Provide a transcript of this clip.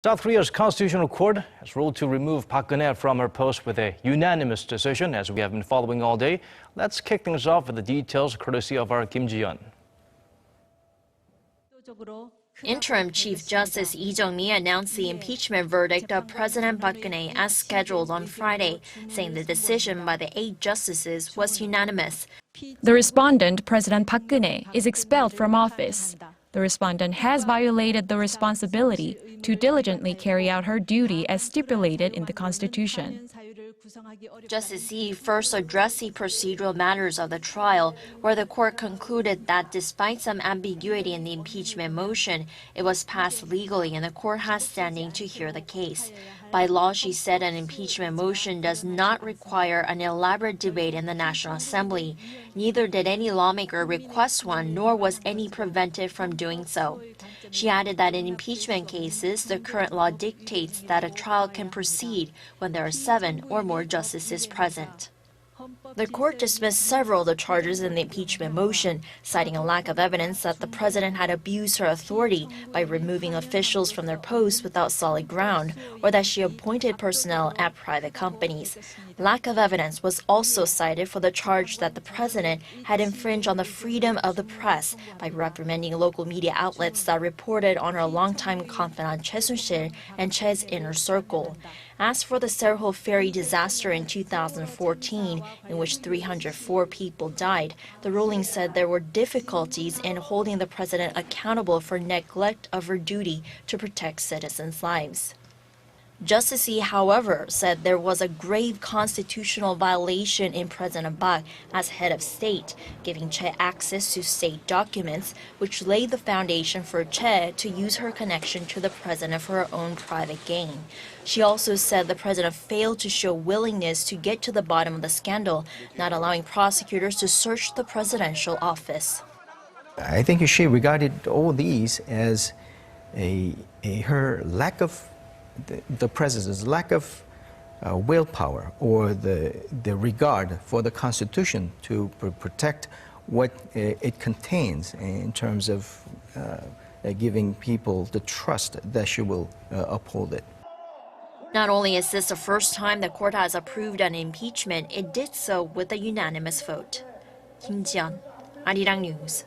South Korea's Constitutional Court has ruled to remove Park Geun-hye from her post with a unanimous decision, as we have been following all day. Let's kick things off with the details, courtesy of our Kim Ji-yeon. Interim Chief Justice Jung-mi announced the impeachment verdict of President Park Geun-hye as scheduled on Friday, saying the decision by the 8 justices was unanimous. The respondent, President Park Geun-hye, is expelled from office. The respondent has violated the responsibility to diligently carry out her duty as stipulated in the Constitution. Justice Yi first addressed the procedural matters of the trial, where the court concluded that despite some ambiguity in the impeachment motion, it was passed legally and the court has standing to hear the case. By law, she said, an impeachment motion does not require an elaborate debate in the National Assembly. Neither did any lawmaker request one, nor was any prevented from doing so. She added that in impeachment cases, the current law dictates that a trial can proceed when there are 7 or more justices present. The court dismissed several of the charges in the impeachment motion, citing a lack of evidence that the president had abused her authority by removing officials from their posts without solid ground, or that she appointed personnel at private companies. Lack of evidence was also cited for the charge that the president had infringed on the freedom of the press by reprimanding local media outlets that reported on her longtime confidant Choi Soon-sil and Choi's inner circle. As for the Seoul ferry disaster in 2014, in which 304 people died, the ruling said there were difficulties in holding the president accountable for neglect of her duty to protect citizens' lives. Justice Yi, however, said there was a grave constitutional violation in President Park as head of state, giving Choi access to state documents, which laid the foundation for Choi to use her connection to the president for her own private gain. She also said the president failed to show willingness to get to the bottom of the scandal, not allowing prosecutors to search the presidential office. I think she regarded all these as her lack of the president's lack of willpower or the regard for the Constitution to protect what it contains in terms of giving people the trust that she will uphold it. Not only is this the first time the court has approved an impeachment, it did so with a unanimous vote. Kim Ji-yeon, Arirang News.